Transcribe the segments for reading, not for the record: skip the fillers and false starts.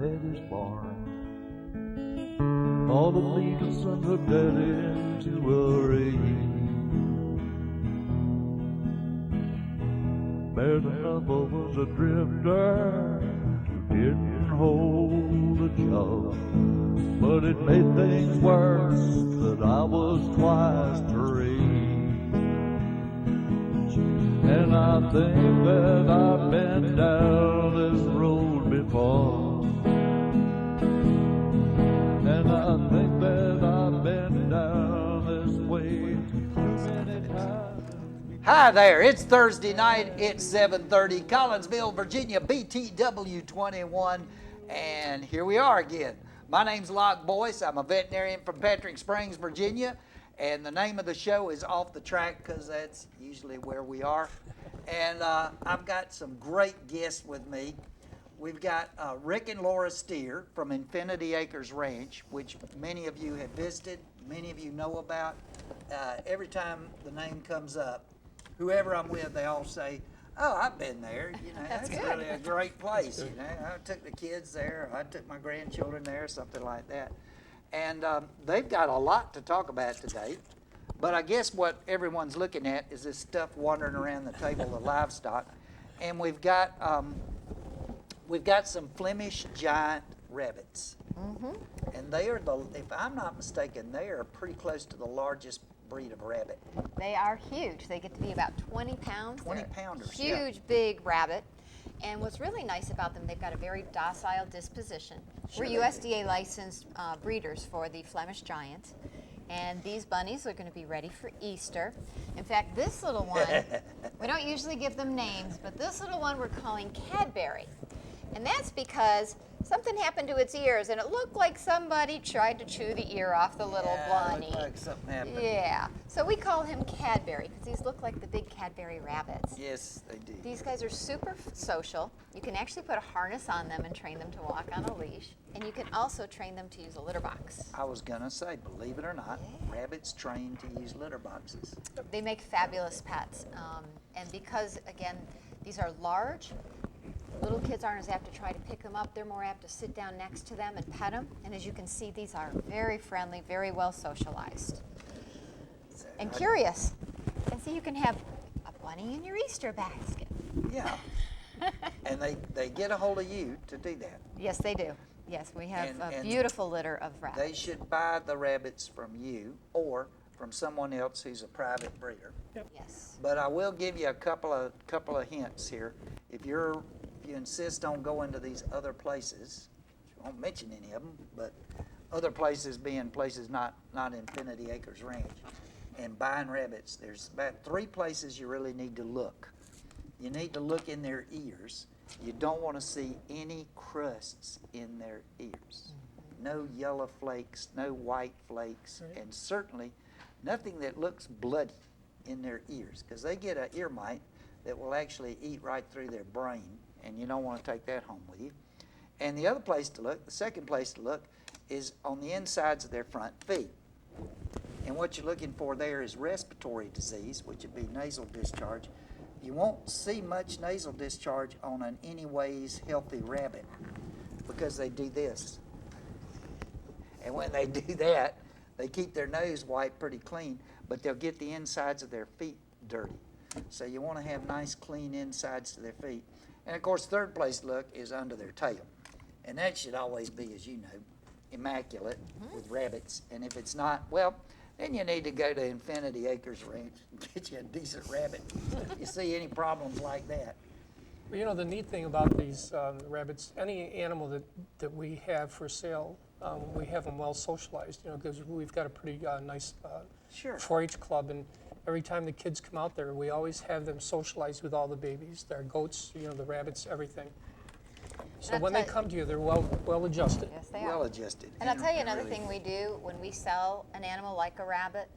at his barn. All the meat to send her daddy into a raid. There's another was a drifter who didn't hold a job, but it made things worse that I was twice three. And I think that I've been down this road before, and I think that I've been down this way many times. Hi there, it's Thursday night, it's 7:30, Collinsville, Virginia, BTW 21, and here we are again. My name's Lock Boyce, I'm a veterinarian from Patrick Springs, Virginia, and the name of the show is Off the Track because that's usually where we are. And I've got some great guests with me. We've got Rick and Laura Steer from Infinity Acres Ranch, which many of you have visited, many of you know about. Every time the name comes up, whoever I'm with, they all say, "Oh, I've been there. You know, that's really a great place. You know, I took the kids there. I took my grandchildren there, something like that." And they've got a lot to talk about today. But I guess what everyone's looking at is this stuff wandering around the table, the livestock, and we've got some Flemish giant rabbits, and they are if I'm not mistaken, they are pretty close to the largest breed of rabbit. They are huge. They get to be about 20 pounds. 20 pounders. Huge, big rabbit. And what's really nice about them, they've got a very docile disposition. Sure We're USDA licensed breeders for the Flemish Giant. And these bunnies are going to be ready for Easter. In fact, this little one, we don't usually give them names, but this little one we're calling Cadbury. And that's because something happened to its ears, and it looked like somebody tried to chew the ear off the little bunny. Looked like something happened. Yeah, so we call him Cadbury because these look like the big Cadbury rabbits. Yes, they do. These guys are super social. You can actually put a harness on them and train them to walk on a leash. And you can also train them to use a litter box. I was going to say, believe it or not, rabbits trained to use litter boxes. They make fabulous pets. And because, again, these are large, little kids aren't as apt to try to pick them up. They're more apt to sit down next to them and pet them. And as you can see, these are very friendly, very well socialized. And curious. And so you can have a bunny in your Easter basket. Yeah. And they get a hold of you to do that. Yes, they do. Yes, we have a And beautiful litter of rabbits. They should buy the rabbits from you or from someone else who's a private breeder. Yes. But I will give you a couple of hints here. If you insist on going to these other places, I won't mention any of them, but other places being places not Infinity Acres Ranch, and buying rabbits, there's about 3 places you really need to look. You need to look in their ears. You don't want to see any crusts in their ears. No yellow flakes, no white flakes, and certainly nothing that looks bloody in their ears, because they get an ear mite that will actually eat right through their brain, and you don't want to take that home with you. And the other place to look, the second place to look, is on the insides of their front feet. And what you're looking for there is respiratory disease, which would be nasal discharge. You won't see much nasal discharge on an anyways healthy rabbit because they do this. And when they do that, they keep their nose wiped pretty clean, but they'll get the insides of their feet dirty. So you want to have nice clean insides to their feet. And of course, third place to look is under their tail. And that should always be, as you know, immaculate with rabbits. And if it's not, well, then you need to go to Infinity Acres Ranch and get you a decent rabbit if you see any problems like that. Well, you know, the neat thing about these rabbits, any animal that we have for sale, we have them well socialized, you know, because we've got a pretty nice 4-H club, and every time the kids come out there, we always have them socialized with all the babies, their goats, you know, the rabbits, everything. So when they come to you, they're well adjusted. Yes, they Well are. adjusted. And I'll tell you another thing we do when we sell an animal like a rabbit.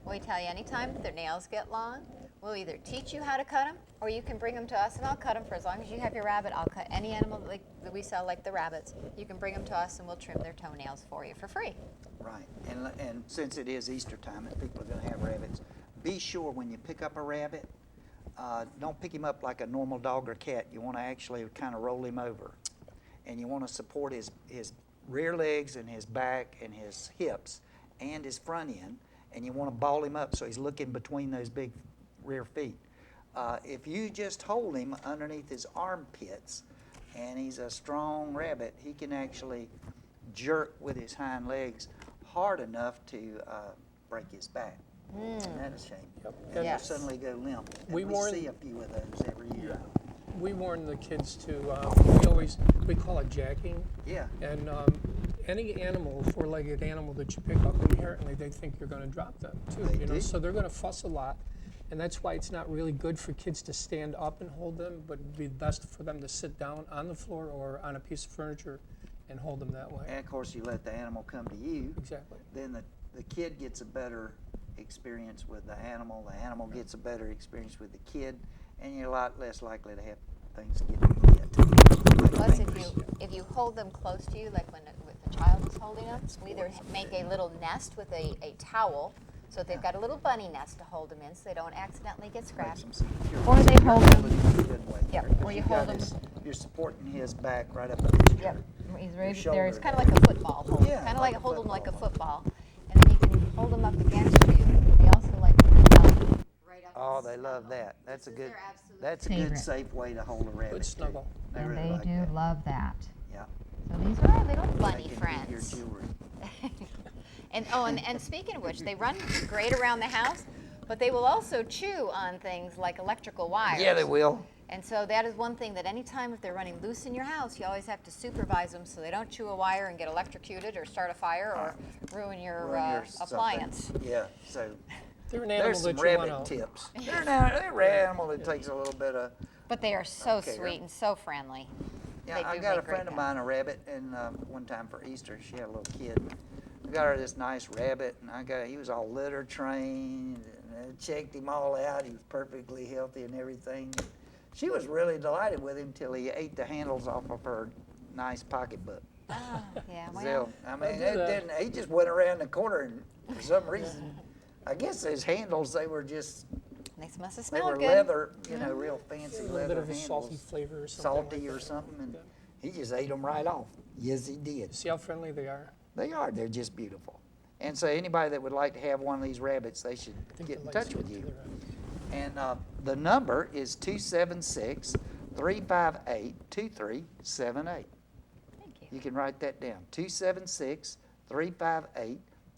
We tell you anytime their nails get long, we'll either teach you how to cut them, or you can bring them to us and I'll cut them for as long as you have your rabbit. I'll cut any animal that we sell like the rabbits. You can bring them to us and we'll trim their toenails for you for free. Right. And since it is Easter time and people are going to have rabbits, be sure when you pick up a rabbit, don't pick him up like a normal dog or cat. You want to actually kind of roll him over and you want to support his rear legs and his back and his hips and his front end, and you want to ball him up so he's looking between those big rear feet. If you just hold him underneath his armpits, and he's a strong rabbit, he can actually jerk with his hind legs hard enough to break his back. Isn't that a shame? Yep. And Yes. he'll suddenly go limp. And We we warn- see a few of those every year. We warn the kids to, we call it jacking. Yeah. And any animal, four-legged animal that you pick up, inherently they think you're going to drop them too. They You know, do. so they're going to fuss a lot, and that's why it's not really good for kids to stand up and hold them, but it'd be best for them to sit down on the floor or on a piece of furniture and hold them that way. And of course, you let the animal come to you. Exactly. Then the kid gets a better experience with the animal gets a better experience with the kid, and you're a lot less likely to have things get Plus, if you hold them close to you, like when the child is holding them, we either make a little nest with a towel, so they've got a little bunny nest to hold them in, so they don't accidentally get scratched. Or they hold them. Yep, or you hold them. You're supporting his back right up against your Yep, he's right there. shoulder It's kind of like a football hold. Yeah, Kind of like like a hold them like a football. football, and then you can hold them up against you. They also like to lean out right up. Oh, and they love snuggle. that. That's a This is good. their absolute That's a good, favorite. safe way to hold a rabbit. Good too. snuggle. They And really they like do that. love that. Yeah. So these are our little They bunny can eat friends. your jewelry. And speaking of which, they run great around the house, but they will also chew on things like electrical wires. Yeah, they will. And so that is one thing that anytime if they're running loose in your house, you always have to supervise them so they don't chew a wire and get electrocuted or start a fire or ruin your something. appliance. Yeah. So They're an animal there's some that you rabbit want to. tips. They're an animal that takes a little bit of. But they are so Okay, sweet and so friendly. Yeah, They I do got a make great friend of pets. mine, a rabbit, and one time for Easter, she had a little kid. I got her this nice rabbit, and he was all litter trained, and I checked him all out. He was perfectly healthy and everything. She was really delighted with him till he ate the handles off of her nice pocketbook. Oh, yeah, well, So, I mean, do it that. didn't. He just went around the corner, and for some reason, I guess those handles, they were just. they must have They smelled were good. leather, real fancy A little leather bit of a handles. salty flavor or something. Salty like or that. something, and Yeah. he just ate them right off. Yes, he did. See how friendly they are? They are. They're just beautiful. And so anybody that would like to have one of these rabbits, they should I think get the in lights touch are with to you. the right. And the number is 276-358-2378. Thank you. You can write that down,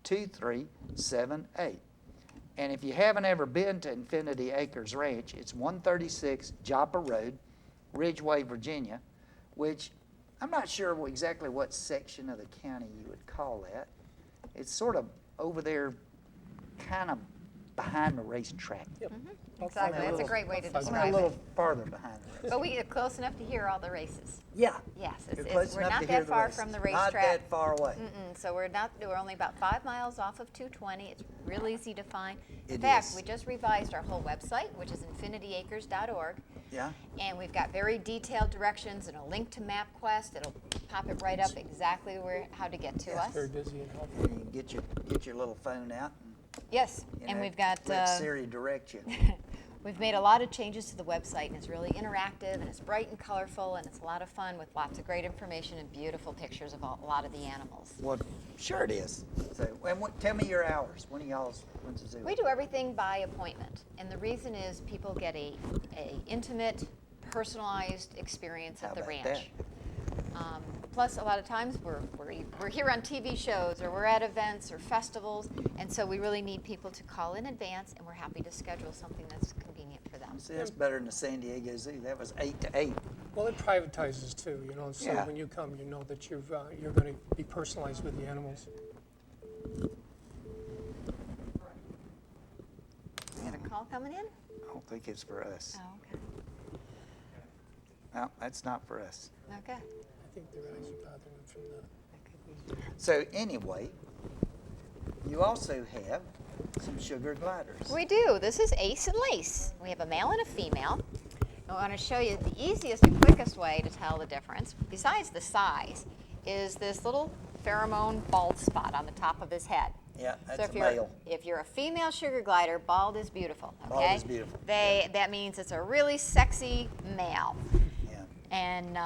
276-358-2378. And if you haven't ever been to Infinity Acres Ranch, it's 136 Joppa Road, Ridgeway, Virginia, which I'm not sure exactly what section of the county you would call that. It's sort of over there, kind of behind the racetrack. Yep. Exactly. That's a little- great way to about Only a describe little it. farther behind the racetrack. But we get close enough to hear all the races. Yeah. Yes, You're close we're enough not to hear that the far races. from the Not racetrack. that far away. So we're only about 5 miles off of 220. It's real easy to find. In It fact, is. we just revised our whole website, which is infinityacres.org. Yeah. And we've got very detailed directions and a link to MapQuest. It'll pop it right up exactly how to get to Yeah. us. Very busy and helpful. And you can get your little phone out Yes, and, and we've got let Siri direct you. we've made a lot of changes to the website, and it's really interactive, and it's bright and colorful, and it's a lot of fun with lots of great information and beautiful pictures of a lot of the animals. Well, sure it is. So, and tell me your hours. When's the zoo? We do everything by appointment, and the reason is people get a intimate, personalized experience How at the about ranch. Plus, a lot of times we're here on TV shows, or we're at events or festivals, and so we really need people to call in advance, and we're happy to schedule something that's convenient for them. See, that's better than the San Diego Zoo. That was 8 to 8. Well, it privatizes too, you know, so Yeah. when you come, you know that you're going to be personalized with the animals. You got a call coming in? I don't think it's for us. Oh, okay. No, that's not for us. Okay. I think their eyes are bothering them from the. That could be. So anyway, you also have some sugar gliders. We do. This is Ace and Lace. We have a male and a female. I want to show you the easiest and quickest way to tell the difference, besides the size, is this little pheromone bald spot on the top of his head. Yeah, that's So if a you're, male. if you're a female sugar glider, bald is beautiful. Okay? Bald is beautiful. That means it's a really sexy male. Yeah. And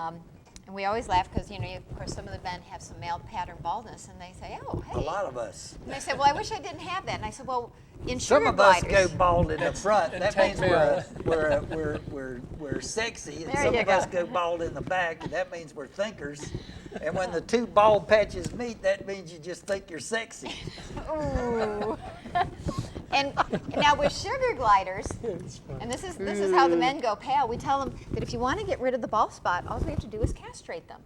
And we always laugh because, of course, some of the men have some male pattern baldness, and they say, oh, hey. A lot of us. And they say, well, I wish I didn't have that. And I said, well, in Some sugar of us gliders. go bald in the front. That tank means male. we're sexy. And There some you of us go. go bald in the back, and that means we're thinkers. And when the two bald patches meet, that means you just think you're sexy. Ooh. And now with sugar gliders, and this is how the men go pale. We tell them that if you want to get rid of the bald spot, all we have to do is castrate them.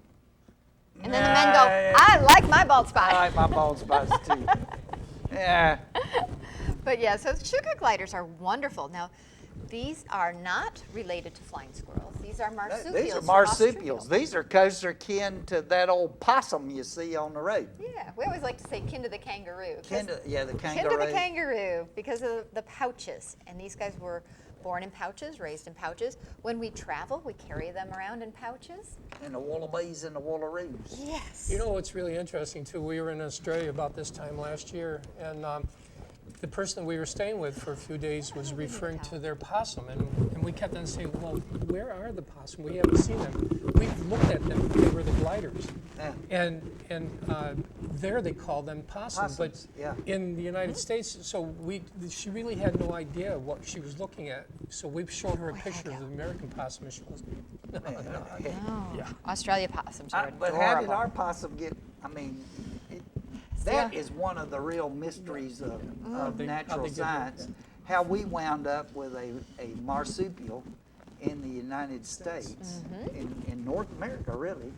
And then the men go, I like my bald spot. I like my bald spots too. Yeah. But yeah, so sugar gliders are wonderful. Now, these are not related to flying squirrels. These are marsupials. These are from marsupials. Australia. These are closer kin to that old possum you see on the road. Yeah, we always like to say kin to the kangaroo. The kangaroo. Kin to the kangaroo because of the pouches. And these guys were born in pouches, raised in pouches. When we travel, we carry them around in pouches. And the wallabies and the wallaroos. Yes. You know what's really interesting too? We were in Australia about this time last year, and the person we were staying with for a few days was referring to their possum, and we kept on saying, well, where are the possum? We haven't seen them. We've looked at them. They were the gliders. Yeah. And there they call them possums, but yeah. in the United States, so she really had no idea what she was looking at. So we showed her a picture of the American possum, and she goes, no. Oh, Yeah. Australia possums are But adorable. how did our possum get, that is one of the real mysteries of How they natural get science, how we wound up with a marsupial in the United States, in North America really.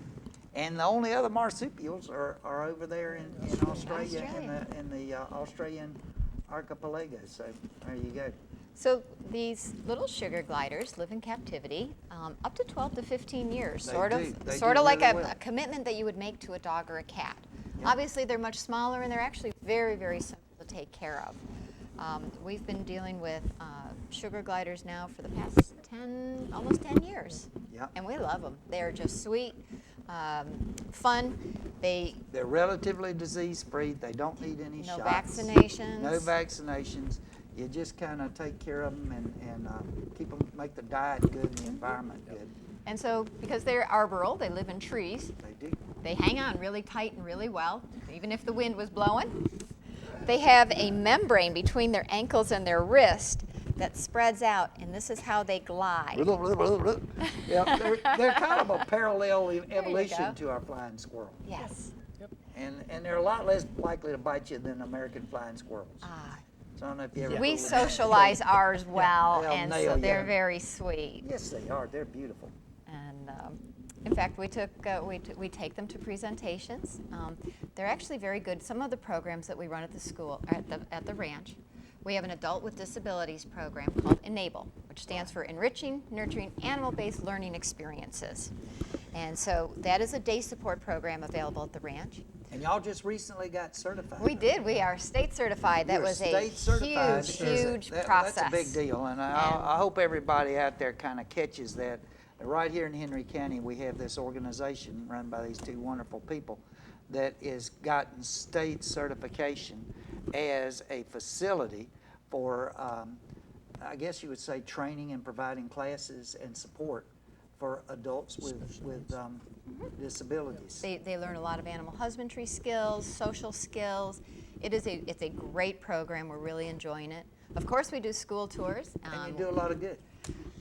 And the only other marsupials are over there in Australia, in the Australian archipelago. So there you go. So these little sugar gliders live in captivity up to 12 to 15 years, They sort do. of They sort do of like really well. a commitment that you would make to a dog or a cat. Yeah. Obviously, they're much smaller and they're actually very, very simple to take care of. We've been dealing with sugar gliders now for the past almost 10 years. Yeah. And we love them. They're just sweet, fun. They're relatively disease-free. They don't need any No shots. vaccinations. No vaccinations. You just kind of take care of them and keep them, make the diet good and the environment good. And so, because they're arboreal, they live in trees. They do. They hang on really tight and really well, even if the wind was blowing. They have a membrane between their ankles and their wrist that spreads out, and this is how they glide. Yeah, they're kind of a parallel go. evolution to our flying squirrel. Yes. And they're a lot less likely to bite you than American flying squirrels. So I don't know if you ever We fooled with that. socialize ours well, They'll and so nail they're you. very sweet. Yes, they are. They're beautiful. And in fact, we take them to presentations. They're actually very good. Some of the programs that we run at the school, at the ranch, we have an adult with disabilities program called ENABLE, which stands for Enriching, Nurturing, Animal-Based Learning Experiences. And so that is a day support program available at the ranch. And y'all just recently got certified. We did. We are state certified. That You're was a state certified. huge process. That's a big deal, and I hope everybody out there kind of catches that. Right here in Henry County, we have this organization run by these two wonderful people that has gotten state certification as a facility for, I guess you would say, training and providing classes and support for adults with disabilities. They learn a lot of animal husbandry skills, social skills. It's a great program. We're really enjoying it. Of course, we do school tours. And you do a lot of good.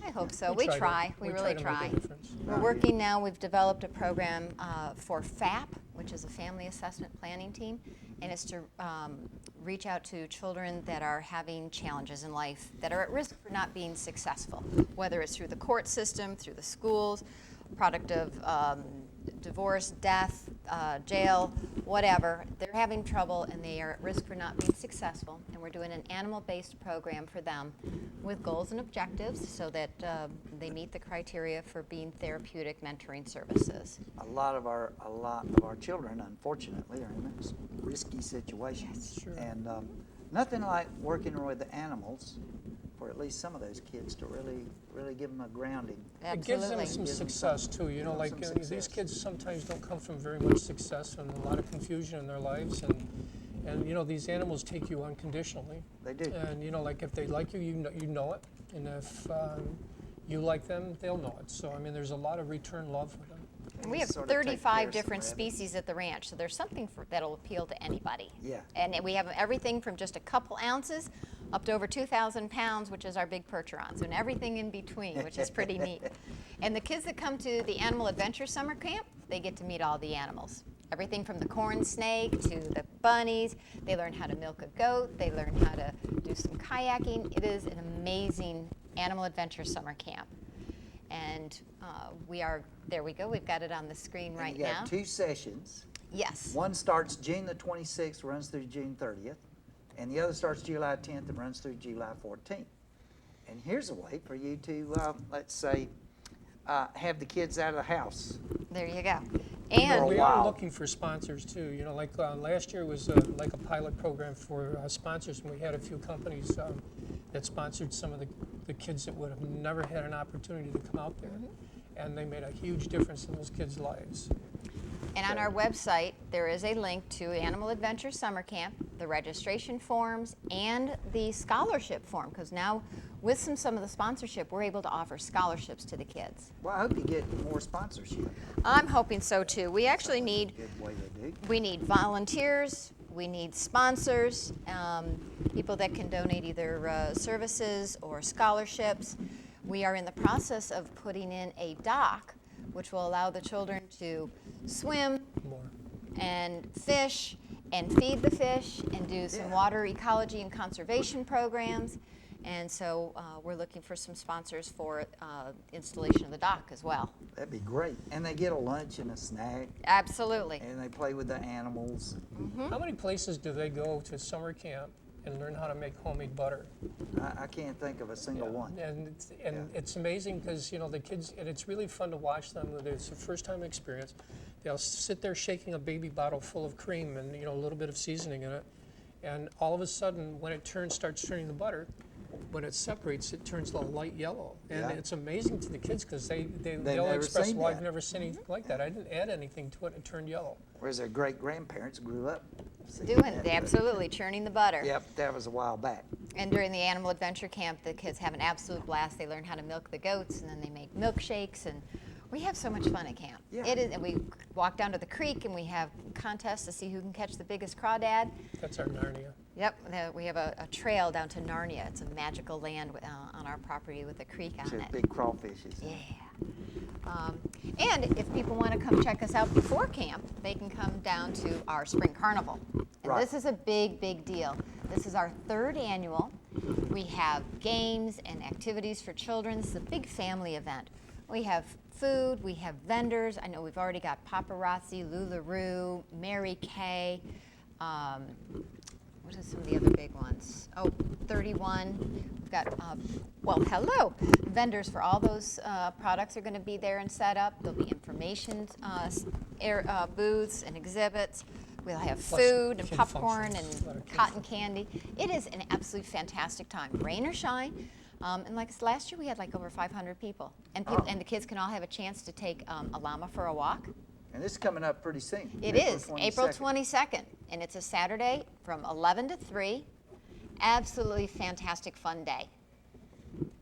I hope so. We try. We really to try. make a difference. We're working now. We've developed a program for FAP, which is a Family Assessment Planning Team, and it's to reach out to children that are having challenges in life, that are at risk for not being successful, whether it's through the court system, through the schools, product of divorce, death, jail, whatever. They're having trouble and they are at risk for not being successful, and we're doing an animal-based program for them with goals and objectives so that they meet the criteria for being therapeutic mentoring services. A lot of our children, unfortunately, are in those risky situations. Yes, sure. And nothing like working with the animals for at least some of those kids to really give them a grounding. It gives them some success too. You know, like these kids sometimes don't come from very much success and a lot of confusion in their lives, and you know, these animals take you unconditionally. They do. And you know, like if they like you, you know it, and if you like them, they'll know it. So I mean, there's a lot of return love for them. And we have Sort of take care 35 of different some rabbits. species at the ranch, so there's something that'll appeal to anybody. Yeah. And we have everything from just a couple ounces up to over 2,000 pounds, which is our big percherons, and everything in between, which is pretty neat. And the kids that come to the Animal Adventure Summer Camp, they get to meet all the animals. Everything from the corn snake to the bunnies. They learn how to milk a goat. They learn how to do some kayaking. It is an amazing Animal Adventure Summer Camp. And there we go, we've got it on the screen And right you got now. 2 sessions. Yes. One starts June the 26th, runs through June 30th, and the other starts July 10th and runs through July 14th. And here's a way for you to, let's say, have the kids out of the house. There you go. For a And We while. are looking for sponsors too. You know, like last year was like a pilot program for sponsors, and we had a few companies that sponsored some of the kids that would have never had an opportunity to come out there. And they made a huge difference in those kids' lives. And on our website, there is a link to Animal Adventure Summer Camp, the registration forms, and the scholarship form, because now with some of the sponsorship, we're able to offer scholarships to the kids. Well, I hope you get more sponsorship. I'm hoping so too. We actually need Good way to do. We need volunteers, we need sponsors, people that can donate either services or scholarships. We are in the process of putting in a dock, which will allow the children to swim More. and fish and feed the fish and do some water ecology and conservation programs. And so we're looking for some sponsors for installation of the dock as well. That'd be great. And they get a lunch and a snack, Absolutely. and they play with the animals. How many places do they go to summer camp and learn how to make homemade butter? I can't think of a single one. And it's amazing because, you know, the kids, and it's really fun to watch them. It's a first-time experience. They'll sit there shaking a baby bottle full of cream and, you know, a little bit of seasoning in it. And all of a sudden, when it starts turning the butter, when it separates, it turns a light yellow. And Yeah. it's amazing to the kids because they all never express, seen well, that. I've never seen anything like that. I didn't add anything to it, and it turned yellow. Whereas their great-grandparents grew up seeing Doing that, but- absolutely, churning the butter. Yep, that was a while back. And during the Animal Adventure Camp, the kids have an absolute blast. They learn how to milk the goats, and then they make milkshakes, and we have so much fun at camp. Yeah. It is, and we walk down to the creek, and we have contests to see who can catch the biggest crawdad. That's our Narnia. Yep, we have a trail down to Narnia. It's a magical land on our property with a creek on Says it. big crawfishes. Yeah. And if people want to come check us out before camp, they can come down to our Spring Carnival. And Right. this is a big, big deal. This is our 3rd annual. We have games and activities for children. This is a big family event. We have food, we have vendors. I know we've already got Paparazzi, LuLaRoo, Mary Kay. What are some of the other big ones? Oh, 31. We've got, well, hello. Vendors for all those products are going to be there and set up. There'll be information booths and exhibits. We'll have Plus food and kid popcorn functions, a lot and of kid cotton candy. It is an absolutely fantastic time, rain or shine. And like last year, we had like over 500 people. And, and the kids can all have a chance to take a llama for a walk. And this is coming up pretty soon. It is, April 22nd, and it's a Saturday from 11 to 3. Absolutely fantastic fun day.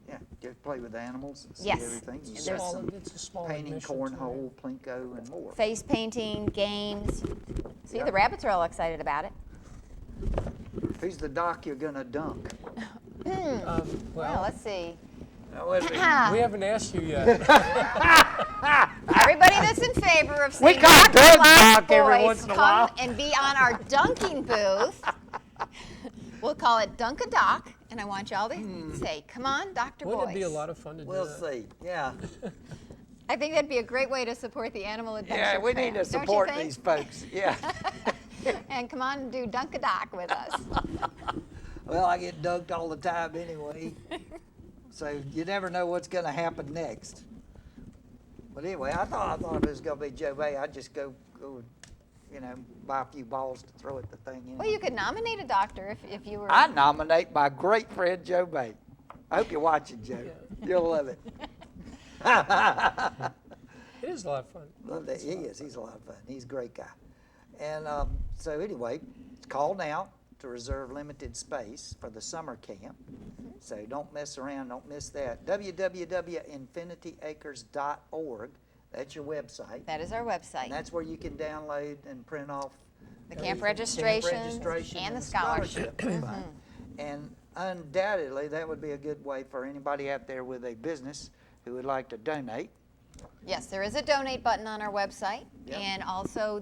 Yeah, get to play with the animals and see Yes. everything. You And got there's- some It's a small painting, admission, too. cornhole, plinko, and more. Face painting, games. See, Yeah. the rabbits are all excited about it. Who's the doc you're gonna dunk? Well, Well, let's see. Now, wait a minute. we haven't asked you yet. Everybody that's in favor of We seeing call Dr. Doug Lock Doc every Boyce once in a come while. and be on our dunking booth. We'll call it Dunk a Doc, and I want y'all to say, "Come on, Dr. Boyce." Wouldn't it be a lot of fun to do We'll that? see. Yeah. I think that'd be a great way to support the Animal Adventure Yeah, we need Camp, to don't you support think? these folks. Yeah. And come on and do Dunk a Doc with us. Well, I get dunked all the time anyway. So you never know what's going to happen next. But anyway, I thought if it was going to be Joe Bay, I'd just go, you know, buy a few balls to throw at the thing. Well, you could nominate a doctor if you were. I nominate my great friend Joe Bay. I hope you're watching, Joe. You'll love it. It is a lot of fun. Love that. He is. He's a lot of fun. He's a great guy. And so anyway, call now to reserve limited space for the summer camp. So don't mess around. Don't miss that. www.infinityacres.org. That's your website. That is our website. And that's where you can download and print off The camp registration and the scholarship. fund. And undoubtedly, that would be a good way for anybody out there with a business who would like to donate. Yes, there is a donate button on our website, Yep. and also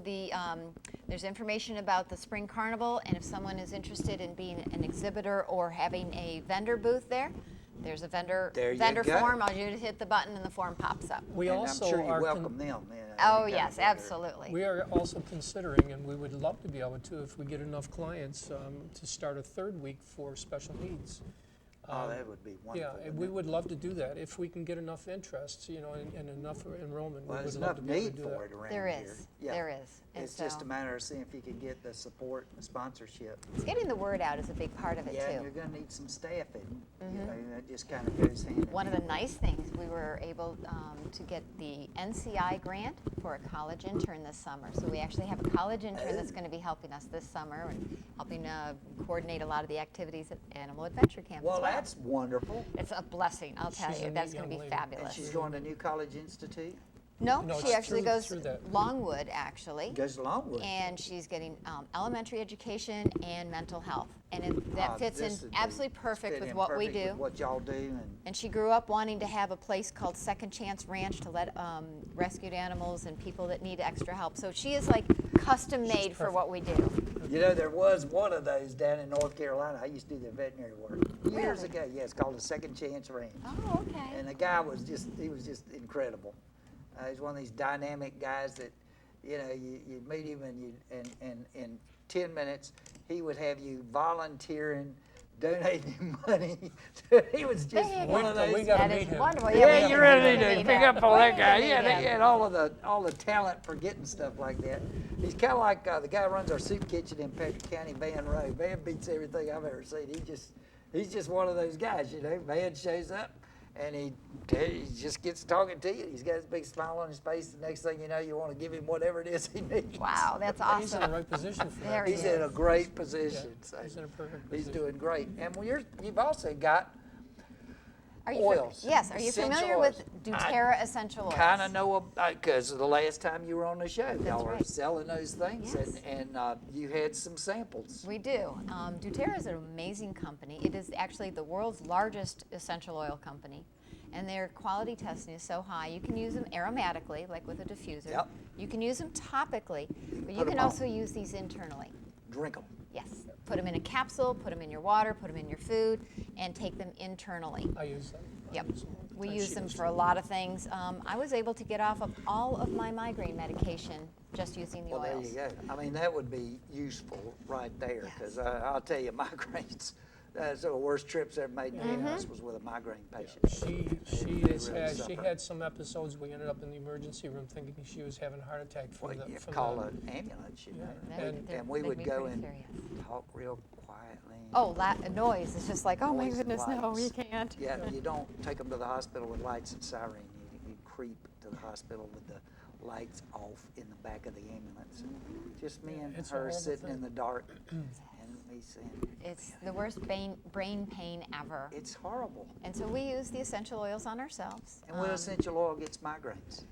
there's information about the Spring Carnival, and if someone is interested in being an exhibitor or having a vendor booth there's a vendor There you go. form. All you do is hit the button and the form pops up. We And also I'm sure you are welcome them. Oh, yes, absolutely. We are also considering, and we would love to be able to, if we get enough clients, to start a third week for special needs. Oh, that would be wonderful. Yeah, we would love to do that if we can get enough interest, and enough enrollment. Well, We there's would love enough to be able need to do for that. it around There here. is. Yeah. There is. And It's just so a matter of seeing if you can get the support and the sponsorship. it's getting the word out is a big part of it, Yeah, and too. you're going to need some staffing. You know, that just kind of goes hand in One of the hand. nice things, we were able to get the NCI grant for a college intern this summer. So we actually have a college intern that's going to be helping us this summer and helping coordinate a lot of the activities at Animal Adventure Camp Well, as well. that's wonderful. It's a blessing, I'll tell She's you. a That's neat going to young be lady. And fabulous. she's going to New College Institute. No, No, she it's actually through- goes through that. Longwood, actually. Goes to Longwood. And she's getting elementary education and mental health. And that fits in This would be- absolutely perfect fit with in what we perfect do. with what y'all do. And she grew up wanting to have a place called Second Chance Ranch to let rescued animals and people that need extra help. So she is like custom made for what we do. You know, there was one of those down in North Carolina. I used to do the veterinary work years Really? ago. Yeah, it's called the Second Chance Ranch. Oh, okay. And the guy was just incredible. He's one of these dynamic guys that, you know, you meet him and in 10 minutes, he would have you volunteering, donating money. He was just There you one go. of those. We gotta That meet is him. wonderful. Yeah, we you have really to need to meet pick him. up on that We guy. need to Yeah, meet he him. had all the talent for getting stuff like that. He's kind of like the guy who runs our soup kitchen in Patrick County, Van Rowe. Van beats everything I've ever seen. He's just one of those guys, you know. Van shows up and he just gets talking to you. He's got his big smile on his face. The next thing you know, you want to give him whatever it is he needs. Wow, that's He's in the awesome. right position for There that. he He's is. in a great Yeah, position. So he's in a perfect he's position. doing great. And you've also got Are you oils. Yes. Are you Essential familiar oils. with doTERRA essential oils? kind of know because the last time you were on the show, y'all were right. selling those things, Yes. and you had some samples. We do. doTERRA is an amazing company. It is actually the world's largest essential oil company. And their quality testing is so high. You can use them aromatically, like with a diffuser. Yep. You can use them topically, but you put can 'em on. also use these internally. Drink them. Yes. Put them in a capsule, put them in your water, put them in your food, and take them internally. I use them. Yep. We And use she them does for a too. lot of things. I was able to get off of all of my migraine medication just using the Well, there oils. you go. I mean, that would be useful right there, because I'll tell you, migraines. Some of the worst trips ever made in the Mm-hmm. house was with a migraine patient. She had some episodes. We ended up in the emergency room thinking she was having a heart attack Well, from you the. call an ambulance, you know. They're- And we they would can be go pretty and serious. talk real quietly. Oh, noise. It's just like, oh my Noise and goodness, no, lights. you can't. Yeah, you don't take them to the hospital with lights and siren. You creep to the hospital with the lights off in the back of the ambulance. Just me and It's a her horrible sitting in thing. the dark and me saying, It's the worst brain pain ever. it's horrible. And so we use the essential oils on ourselves. And what essential oil gets migraines?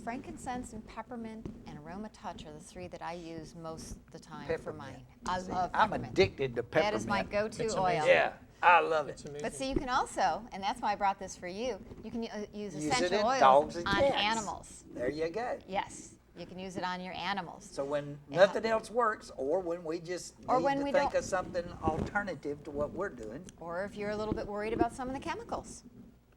Frankincense and peppermint and aroma touch are the three that I use most of the time for Peppermint. mine. I See, love I'm peppermint. addicted to peppermint. That is my go-to It's oil. amazing. Yeah, I love it. It's amazing. But see, you can also, and that's why I brought this for you, you can use Use it essential in oils dogs and on cats. animals. There you go. Yes, you can use it on your animals. So when Yeah. nothing else works, or when we just Or need when to we think don't- of something alternative to what we're doing. Or if you're a little bit worried about some of the chemicals.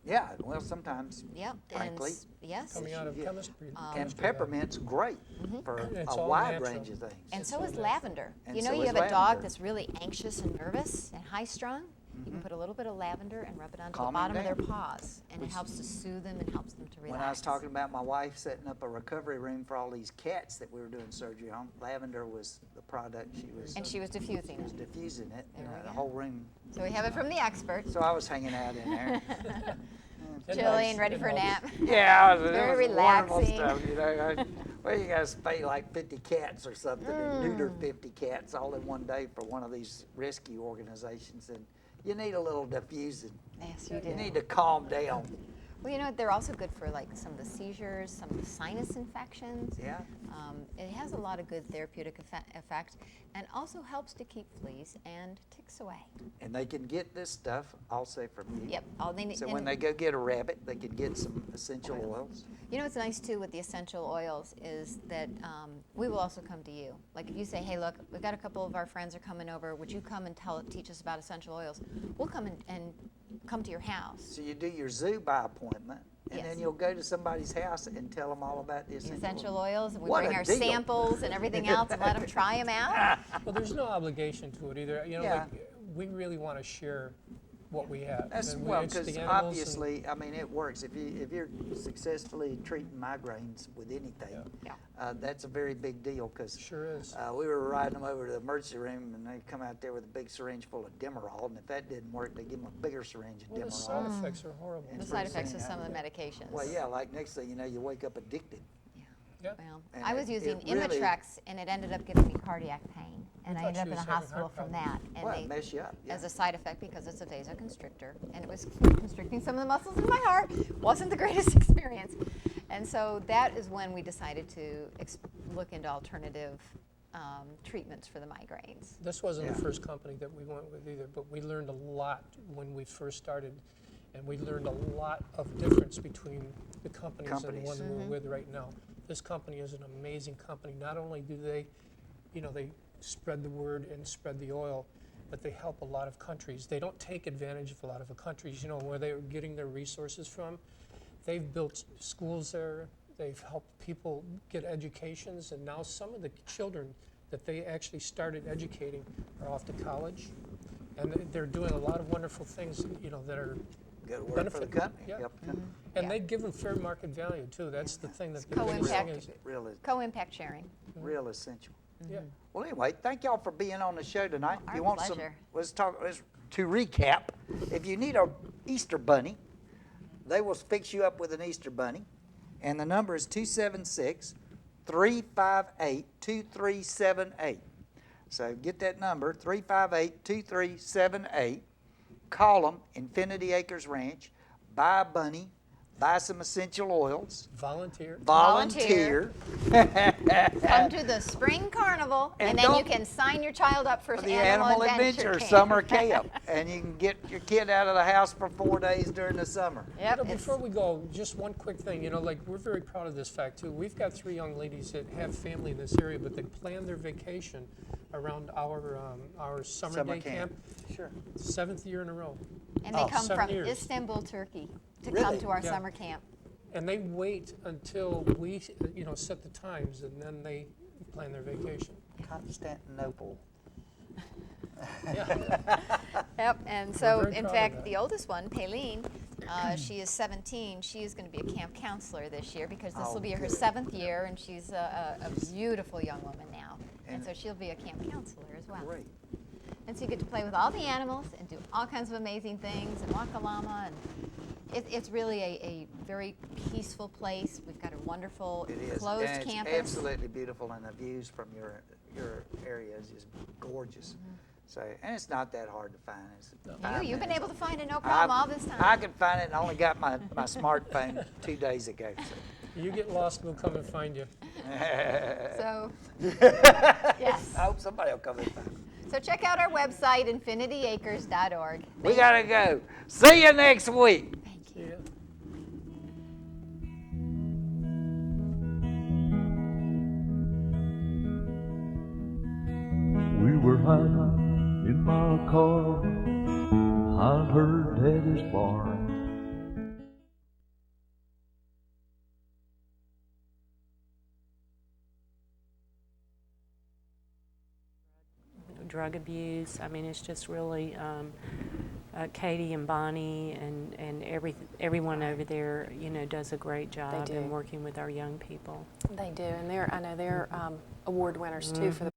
Yeah, well, sometimes, Yep. frankly. Yes. Coming out of Yeah. chemistry. And chemistry, peppermint's great for It's a all wide natural. range of things. And It's so all is natural. lavender. And You know, so you is have a dog lavender. that's really anxious and nervous and high-strung. You can put a little bit of lavender and rub it onto Calm the 'em bottom of their down. paws, and it helps to soothe them and helps them to relax. When I was talking about my wife setting up a recovery room for all these cats that we were doing surgery on, lavender was the product she was And she was diffusing it. diffusing it, There we the go. whole room. So we have it from the expert. So I was hanging out in there. Chilly and ready for a nap. Yeah, it was, Very it was wonderful relaxing. stuff, you know. Well, you guys spay like 50 cats or something, and neuter 50 cats all in one day for one of these rescue organizations, and you need a little diffusing. Yes, you do. You need to calm down. Well, you know, they're also good for like some of the seizures, some of the sinus infections. Yeah. It has a lot of good therapeutic effect and also helps to keep fleas and ticks away. And they can get this stuff also from you. Yep. All they need. So when they go get a rabbit, they can get some essential oils. You know what's nice too with the essential oils is that we will also come to you. Like if you say, hey, look, we've got a couple of our friends are coming over. Would you come and teach us about essential oils? We'll come and come to your house. So you do your zoo by appointment, and Yes. then you'll go to somebody's house and tell them all about the Essential oils, and we What bring a our deal. samples and everything else and let them try them out. Well, there's no obligation to it either. You know, Yeah. like, we really want to share what we have. That's And well, it's the because animals and- obviously, I mean, it works. If you're successfully treating migraines with anything, Yeah. that's a very big deal. Because Sure is. we were riding them over to the emergency room, and they come out there with a big syringe full of Demerol, and if that didn't work, they give them a bigger syringe of Well, the side Demerol. effects are horrible. And The it's side pretty effects of sad. some of the medications. Well, yeah, like next thing you know, you wake up addicted. Yeah. Well, And I was it using really- Imitrex, and it ended up giving me cardiac pain, and I thought ended up she in the was having hospital heart from that. And Well, they, it mess you up. Yeah. as a side effect, because it's a vasoconstrictor, and it was constricting some of the muscles in my heart. Wasn't the greatest experience, and so that is when we decided to look into alternative treatments for the migraines. This wasn't Yeah. the first company that we went with either, but we learned a lot when we first started, and we learned a lot of difference between the companies and the Companies. one we're with right now. This company is an amazing company. Not only do they, you know, they spread the word and spread the oil, but they help a lot of countries. They don't take advantage of a lot of the countries, you know, where they're getting their resources from. They've built schools there. They've helped people get educations, and now some of the children that they actually started educating are off to college, and they're doing a lot of wonderful things, you know, that are Go to work for the benefit. company. Yeah. Help the company. And Yeah. they give them fair market value too. That's the thing that the Co-impact. biggest thing is. Co-impact sharing. Real essential. Yeah. Well, anyway, thank y'all for being on the show tonight. Our you want pleasure. let's to recap. If you need a Easter bunny, they will fix you up with an Easter bunny. And the number is 276-358-2378. So get that number, 358-2378. Call them, Infinity Acres Ranch. Buy a bunny. Buy some essential oils. Volunteer. Volunteer. Come to the Spring Carnival, And and then you don't- can sign your child up for The Animal Adventure Camp. Summer Camp. And you can get your kid out of the house for 4 days during the summer. Yep, You know, it's- before we go, just one quick thing. You know, like we're very proud of this fact too. We've got 3 young ladies that have family in this area, but they plan their vacation around our summer day camp. Sure. 7th year in a row. and they come 7 from years. Istanbul, Turkey, to Really? come to our Yeah. summer camp. And they wait until we, you know, set the times, and then they plan their vacation. Constantinople. Yep, and so, very in proud of fact, that. the oldest one, Paylene, she is 17. She is going to be a camp counselor this year because this Oh, will be her good. 7th year, and she's a beautiful young woman now. And And- so she'll be a camp counselor as well. Great. And so you get to play with all the animals and do all kinds of amazing things and walk a llama. And it's really a very peaceful place. We've got a wonderful It is. closed And it's campus. absolutely beautiful, and the views from your area is just gorgeous. So, and it's not that hard to find. It's 5 You've been minutes. able to find it no problem all this time. I could find it and only got my smartphone 2 days ago. You get lost, we'll come and find you. So, yes. I hope somebody will come and find me. So check out our website, infinityacres.org. We got to go. See you next week. Thank you. Yeah. We were hiding in my car behind her daddy's barn. Drug abuse. I mean, it's just really Katie and Bonnie and everyone over there, you know, does a great job do. in working with our young people. They do, and I know they're award winners too for the